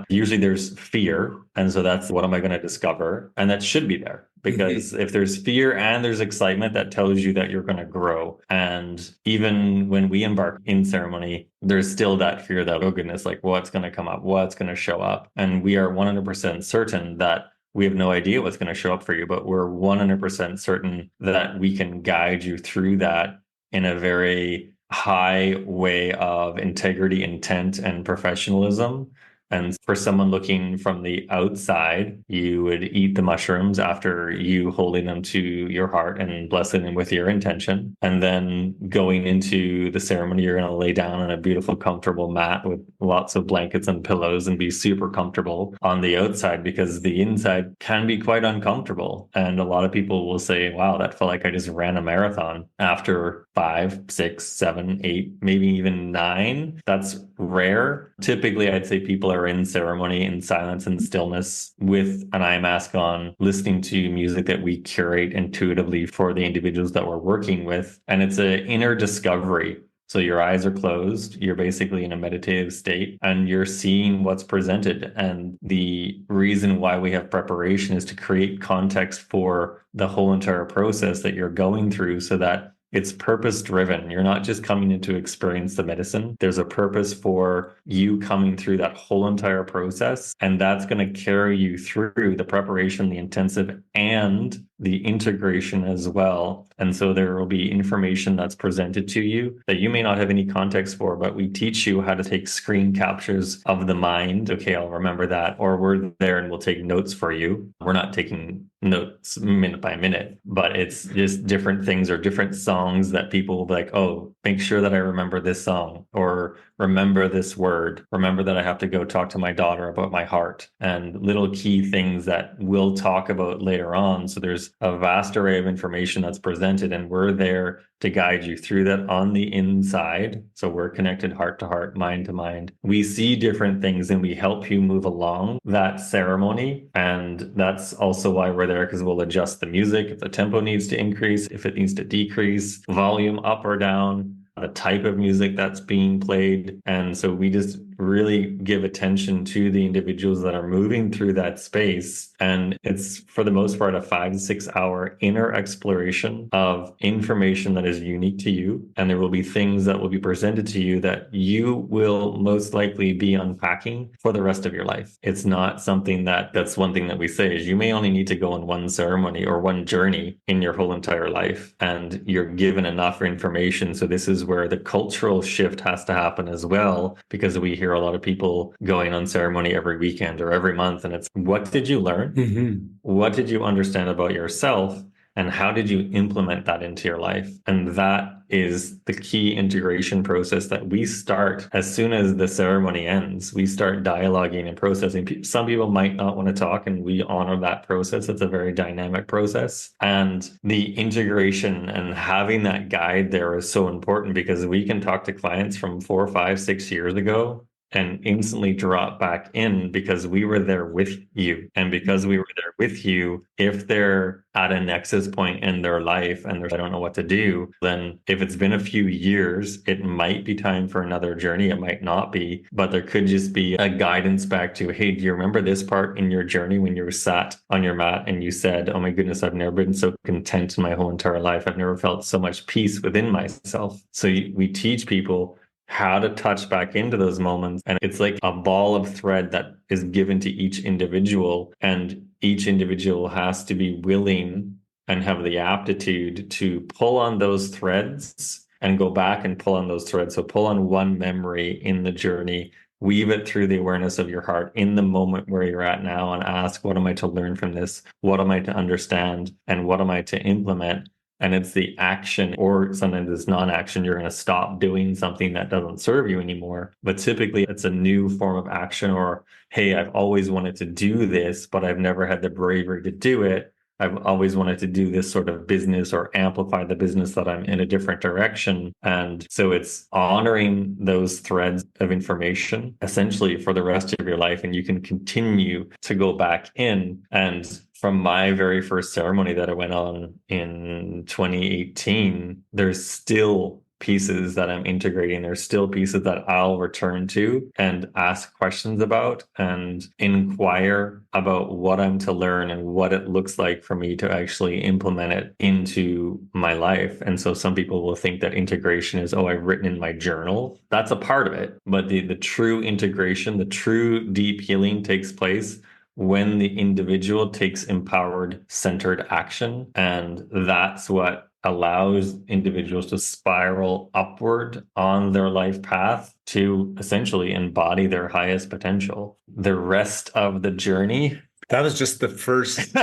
Usually there's fear. And so that's what am I going to discover? And that should be there. Because if there's fear and there's excitement, that tells you that you're going to grow. And even when we embark in ceremony, there's still that fear that, oh goodness, like what's going to come up? What's going to show up? And we are 100% certain that we have no idea what's going to show up for you, but we're 100% certain that we can guide you through that in a very high way of integrity, intent, and professionalism. And for someone looking from the outside, you would eat the mushrooms after you holding them to your heart and blessing them with your intention. And then going into the ceremony, you're going to lay down on a beautiful, comfortable mat with lots of blankets and pillows and be super comfortable on the outside, because the inside can be quite uncomfortable. And a lot of people will say, wow, that felt like I just ran a marathon after 5, 6, 7, 8, maybe even 9. That's rare. Typically, I'd say people are in ceremony in silence and stillness with an eye mask on, listening to music that we curate intuitively for the individuals that we're working with. And it's an inner discovery. So your eyes are closed, you're basically in a meditative state, and you're seeing what's presented. And the reason why we have preparation is to create context for the whole entire process that you're going through, so that it's purpose driven. You're not just coming in to experience the medicine. There's a purpose for you coming through that whole entire process. And that's going to carry you through the preparation, the intensive, and the integration as well. And so there will be information that's presented to you that you may not have any context for, but we teach you how to take screen captures of the mind. Okay, I'll remember that. Or we're there and we'll take notes for you. We're not taking notes minute by minute, but it's just different things or different songs that people will be like, oh, make sure that I remember this song, or remember this word, remember that I have to go talk to my daughter about my heart, and little key things that we'll talk about later on. So there's a vast array of information that's presented, and we're there to guide you through that on the inside. So we're connected heart to heart, mind to mind. We see different things and we help you move along that ceremony. And that's also why we're there, because we'll adjust the music if the tempo needs to increase, if it needs to decrease, volume up or down, the type of music that's being played. And so we just really give attention to the individuals that are moving through that space. And it's, for the most part, a 5 to 6 hour inner exploration of information that is unique to you. And there will be things that will be presented to you that you will most likely be unpacking for the rest of your life. It's not something that's one thing that we say is you may only need to go on one ceremony or one journey in your whole entire life, and you're given enough information. So this is where the cultural shift has to happen as well, because we hear a lot of people going on ceremony every weekend or every month, and it's, what did you learn? Mm-hmm. What did you understand about yourself? And how did you implement that into your life? And that is the key integration process that we start as soon as the ceremony ends. We start dialoguing and processing. Some people might not want to talk, and we honor that process. It's a very dynamic process. And the integration and having that guide there is so important, because we can talk to clients from 4, 5, 6 years ago and instantly drop back in because we were there with you. And because we were there with you, if they're at a nexus point in their life and I don't know what to do, then if it's been a few years, it might be time for another journey. It might not be, but there could just be a guidance back to, hey, do you remember this part in your journey when you were sat on your mat and you said, oh my goodness, I've never been so content in my whole entire life. I've never felt so much peace within myself. So we teach people how to touch back into those moments. And it's like a ball of thread that is given to each individual, and each individual has to be willing and have the aptitude to pull on those threads and go back and pull on those threads. So pull on one memory in the journey, weave it through the awareness of your heart in the moment where you're at now, and ask, what am I to learn from this? What am I to understand? And what am I to implement? And it's the action, or sometimes it's non-action. You're going to stop doing something that doesn't serve you anymore. But typically it's a new form of action, or, hey, I've always wanted to do this, but I've never had the bravery to do it. I've always wanted to do this sort of business or amplify the business that I'm in a different direction. And so it's honoring those threads of information essentially for the rest of your life. And you can continue to go back in. And from my very first ceremony that I went on in 2018, there's still pieces that I'm integrating. There's still pieces that I'll return to and ask questions about and inquire about what I'm to learn and what it looks like for me to actually implement it into my life. And so some people will think that integration is, oh, I've written in my journal. That's a part of it. But the true integration, the true deep healing takes place when the individual takes empowered, centered action. And that's what allows individuals to spiral upward on their life path to essentially embody their highest potential. The rest of the journey. That was just the first.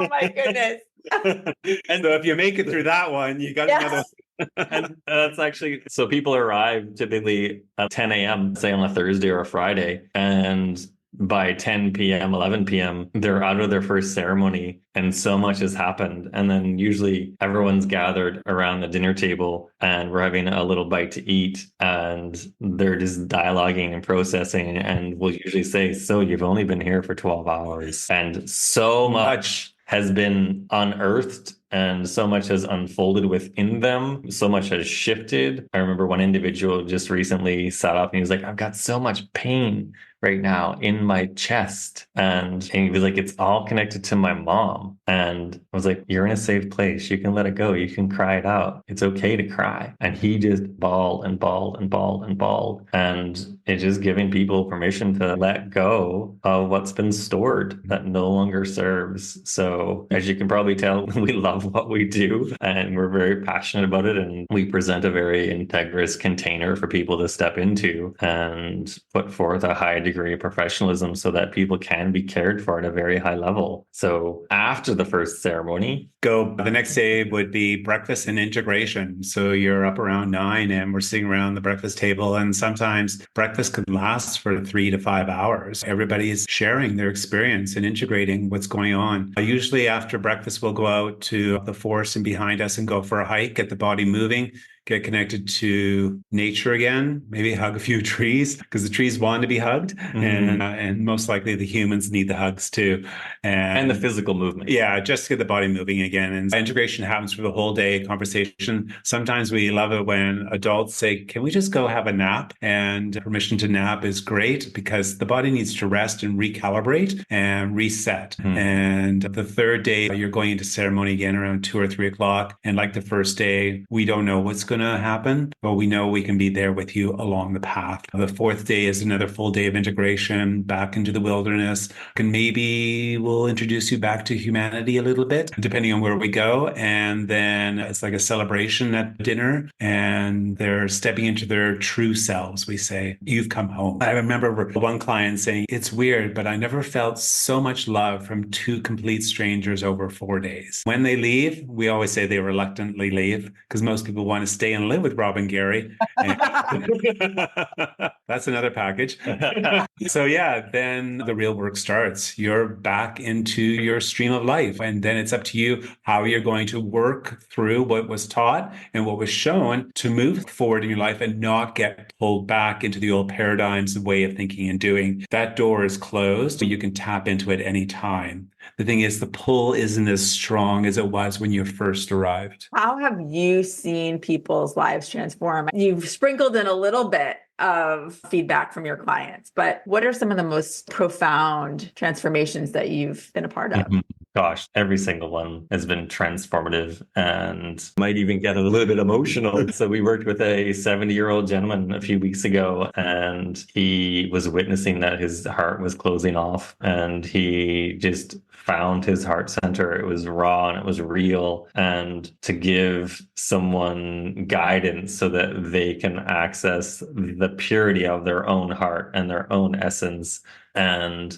Oh my goodness. And so if you make it through that one, you got another. And that's actually, so people arrive typically at 10 a.m., say on a Thursday or a Friday, and by 10 p.m., 11 p.m., they're out of their first ceremony and so much has happened. And then usually everyone's gathered around the dinner table and we're having a little bite to eat and they're just dialoguing and processing. And we'll usually say, so you've only been here for 12 hours. And so much has been unearthed and so much has unfolded within them. So much has shifted. I remember one individual just recently sat up and he was like, I've got so much pain right now in my chest. And he was like, it's all connected to my mom. And I was like, you're in a safe place. You can let it go. You can cry it out. It's okay to cry. And he just bawled and bawled and bawled and bawled. And it's just giving people permission to let go of what's been stored that no longer serves. So as you can probably tell, we love what we do and we're very passionate about it. And we present a very integrous container for people to step into and put forth a high degree of professionalism so that people can be cared for at a very high level. So after the first ceremony, the next day would be breakfast and integration. So you're up around 9 and we're sitting around the breakfast table, and sometimes breakfast could last for 3 to 5 hours. Everybody's sharing their experience and integrating what's going on. Usually after breakfast, we'll go out to the forest and behind us and go for a hike, get the body moving, get connected to nature again, maybe hug a few trees because the trees want to be hugged. And most likely the humans need the hugs too. And the physical movement. Yeah, just to get the body moving again. And integration happens for the whole day conversation. Sometimes we love it when adults say, can we just go have a nap? And permission to nap is great because the body needs to rest and recalibrate and reset. And the third day, you're going into ceremony again around 2 or 3 o'clock. And like the first day, we don't know what's going to happen, but we know we can be there with you along the path. The fourth day is another full day of integration back into the wilderness. And maybe we'll introduce you back to humanity a little bit, depending on where we go. And then it's like a celebration at dinner, and they're stepping into their true selves. We say, you've come home. I remember one client saying, it's weird, but I never felt so much love from 2 complete strangers over 4 days. When they leave, we always say they reluctantly leave because most people want to stay and live with Rob and Gary. That's another package. So yeah, then the real work starts. You're back into your stream of life. And then it's up to you how you're going to work through what was taught and what was shown to move forward in your life and not get pulled back into the old paradigms and way of thinking and doing. That door is closed, but you can tap into it anytime. The thing is, the pull isn't as strong as it was when you first arrived. How have you seen people's lives transform? You've sprinkled in a little bit of feedback from your clients, but what are some of the most profound transformations that you've been a part of? Gosh, every single one has been transformative and might even get a little bit emotional. So we worked with a 70-year-old gentleman a few weeks ago, and he was witnessing that his heart was closing off, and he just found his heart center. It was raw and it was real. And to give someone guidance so that they can access the purity of their own heart and their own essence, and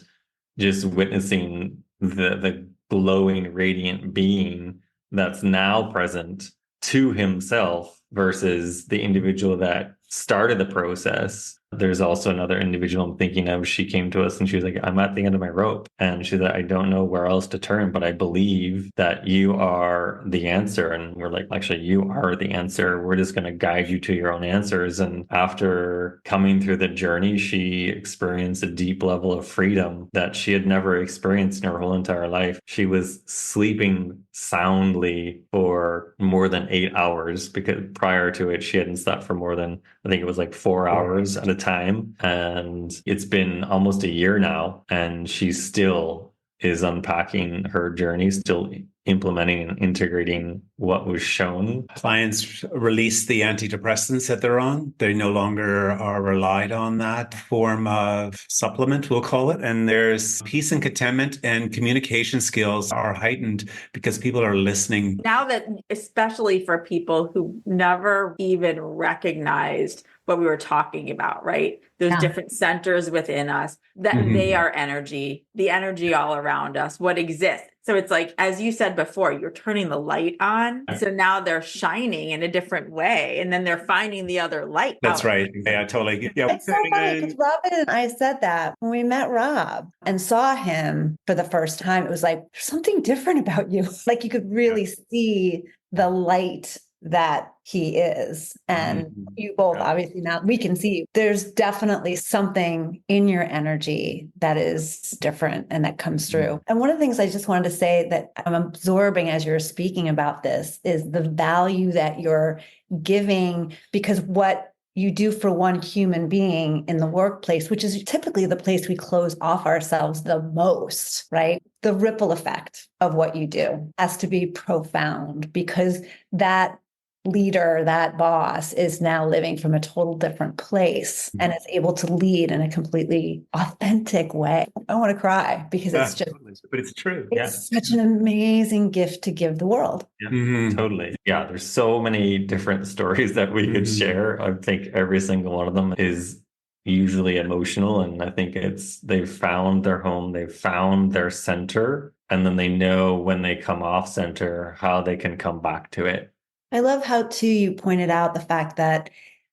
just witnessing the glowing, radiant being that's now present to himself versus the individual that started the process. There's also another individual I'm thinking of. She came to us and she was like, I'm at the end of my rope. And she said, I don't know where else to turn, but I believe that you are the answer. And we're like, actually, you are the answer. We're just going to guide you to your own answers. And after coming through the journey, she experienced a deep level of freedom that she had never experienced in her whole entire life. She was sleeping soundly for more than 8 hours because prior to it, she hadn't slept for more than, I think it was like 4 hours at a time. And it's been almost a year now, and she still is unpacking her journey, still implementing and integrating what was shown. Clients release the antidepressants that they're on. They no longer are relied on that form of supplement, we'll call it. And there's peace and contentment, and communication skills are heightened because people are listening. Now that, especially for people who never even recognized what we were talking about, right? There's different centers within us that they are energy, the energy all around us, what exists. So it's like, as you said before, you're turning the light on. So now they're shining in a different way. And then they're finding the other light. That's right. Yeah, totally. Yeah. It's so funny because Robin and I said that when we met Rob and saw him for the first time, it was like, there's something different about you. Like you could really see the light that he is. And you both, obviously now we can see there's definitely something in your energy that is different and that comes through. And one of the things I just wanted to say that I'm absorbing as you're speaking about this is the value that you're giving, because what you do for one human being in the workplace, which is typically the place we close off ourselves the most, right? The ripple effect of what you do has to be profound, because that leader, that boss is now living from a total different place and is able to lead in a completely authentic way. I want to cry because it's just, but it's true. It's such an amazing gift to give the world. Totally. Yeah. There's so many different stories that we could share. I think every single one of them is usually emotional. And I think they've found their home, they've found their center, and then they know when they come off center, how they can come back to it. I love how, too, you pointed out the fact that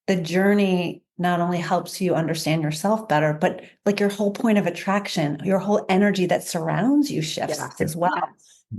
the journey not only helps you understand yourself better, but like your whole point of attraction, your whole energy that surrounds you shifts as well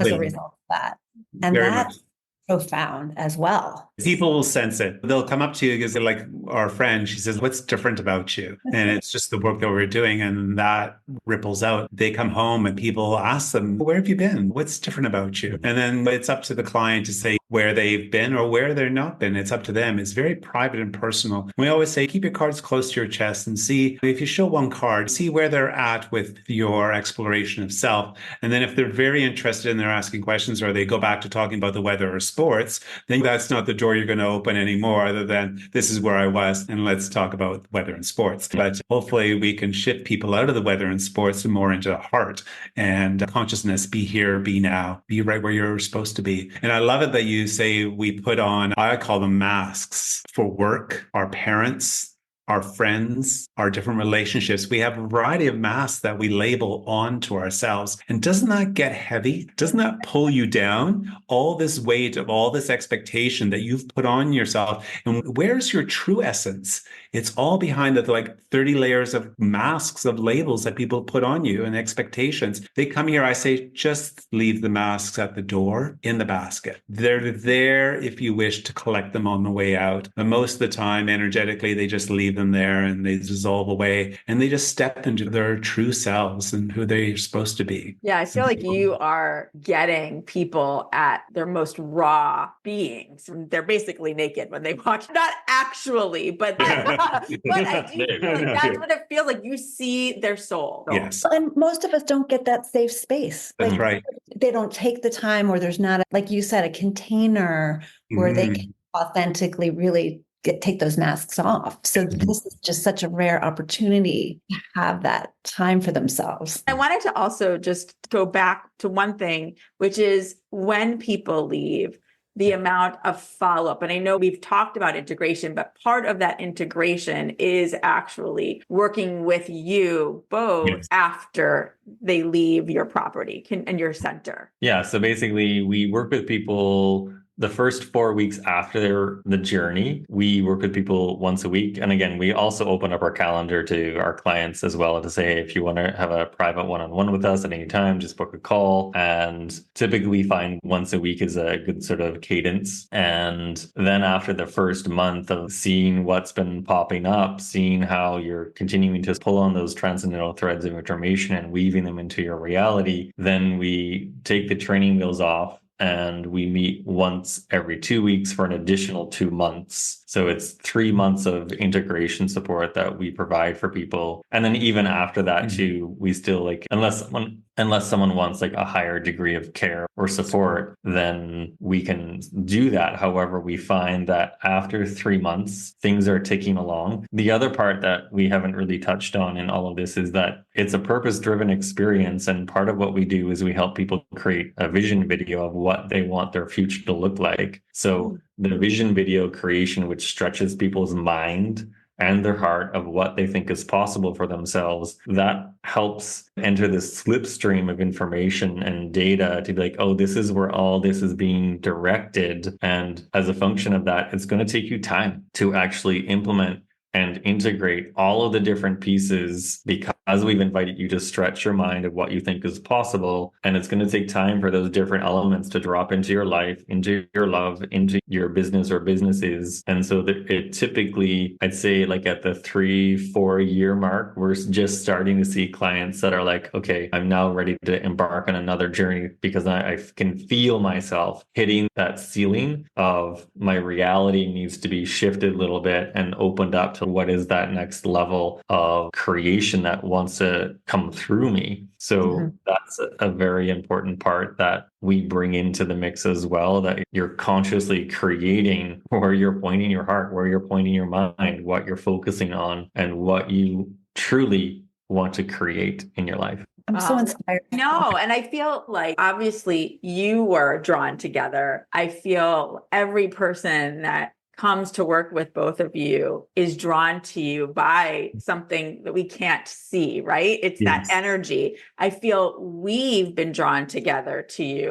as a result of that. And that's profound as well. People will sense it. They'll come up to you because they're like our friend. She says, "What's different about you?" And it's just the work that we're doing. And that ripples out. They come home and people ask them, "Where have you been? What's different about you?" And then it's up to the client to say where they've been or where they've not been. It's up to them. It's very private and personal. We always say, keep your cards close to your chest and see if you show one card, see where they're at with your exploration of self. And then if they're very interested and they're asking questions, or they go back to talking about the weather or sports, then that's not the door you're going to open anymore, other than this is where I was and let's talk about weather and sports. But hopefully we can shift people out of the weather and sports and more into the heart and consciousness. Be here, be now, be right where you're supposed to be. And I love it that you say we put on, I call them masks for work, our parents, our friends, our different relationships. We have a variety of masks that we label onto ourselves. And doesn't that get heavy? Doesn't that pull you down? All this weight of all this expectation that you've put on yourself. And where's your true essence? It's all behind the like 30 layers of masks of labels that people put on you and expectations. They come here, I say, just leave the masks at the door in the basket. They're there if you wish to collect them on the way out. But most of the time, energetically, they just leave them there and they dissolve away and they just step into their true selves and who they're supposed to be. Yeah, I feel like you are getting people at their most raw beings. They're basically naked when they walk. Not actually, but I do feel like that's what it feels like. You see their soul. Yes. And most of us don't get that safe space. That's right. They don't take the time, or there's not, like you said, a container where they can authentically really take those masks off. So this is just such a rare opportunity to have that time for themselves. I wanted to also just go back to one thing, which is when people leave, the amount of follow-up. And I know we've talked about integration, but part of that integration is actually working with you both after they leave your property and your center. Yeah. So basically, we work with people the first 4 weeks after the journey. We work with people once a week. And again, we also open up our calendar to our clients as well to say, if you want to have a private one-on-one with us at any time, just book a call. And typically we find once a week is a good sort of cadence. And then after the first month of seeing what's been popping up, seeing how you're continuing to pull on those transcendental threads of information and weaving them into your reality, then we take the training wheels off. And we meet once every 2 weeks for an additional 2 months. So it's 3 months of integration support that we provide for people. And then even after that too, we still unless someone wants like a higher degree of care or support, then we can do that. However, we find that after 3 months, things are ticking along. The other part that we haven't really touched on in all of this is that it's a purpose-driven experience. And part of what we do is we help people create a vision video of what they want their future to look like. So the vision video creation, which stretches people's mind and their heart of what they think is possible for themselves, that helps enter this slipstream of information and data to be like, oh, this is where all this is being directed. And as a function of that, it's going to take you time to actually implement and integrate all of the different pieces, because we've invited you to stretch your mind of what you think is possible. And it's going to take time for those different elements to drop into your life, into your love, into your business or businesses. And so that it typically, I'd say like at the 3-4 year mark, we're just starting to see clients that are like, okay, I'm now ready to embark on another journey because I can feel myself hitting that ceiling of my reality needs to be shifted a little bit and opened up to what is that next level of creation that wants to come through me. So that's a very important part that we bring into the mix as well, that you're consciously creating where you're pointing your heart, where you're pointing your mind, what you're focusing on, and what you truly want to create in your life. I'm so inspired. No, and I feel like obviously you were drawn together. I feel every person that comes to work with both of you is drawn to you by something that we can't see, right? It's that energy. I feel we've been drawn together to you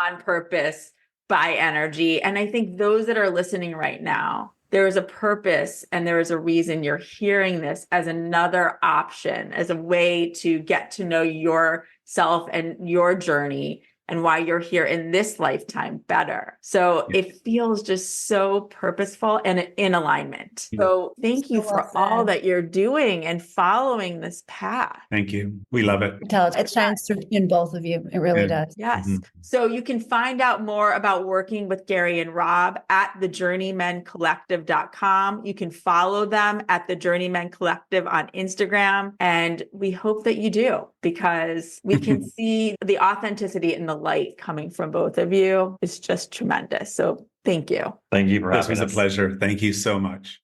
on purpose by energy. And I think those that are listening right now, there is a purpose and there is a reason you're hearing this as another option, as a way to get to know yourself and your journey and why you're here in this lifetime better. So it feels just so purposeful and in alignment. So thank you for all that you're doing and following this path. Thank you. We love it. It shines through in both of you. It really does. Yes. So you can find out more about working with Gary and Rob at thejourneymencollective.com. You can follow them at the Journeymen Collective on Instagram. And we hope that you do, because we can see the authenticity and the light coming from both of you. It's just tremendous. So thank you. Thank you for This having was us. a pleasure. Thank you so much.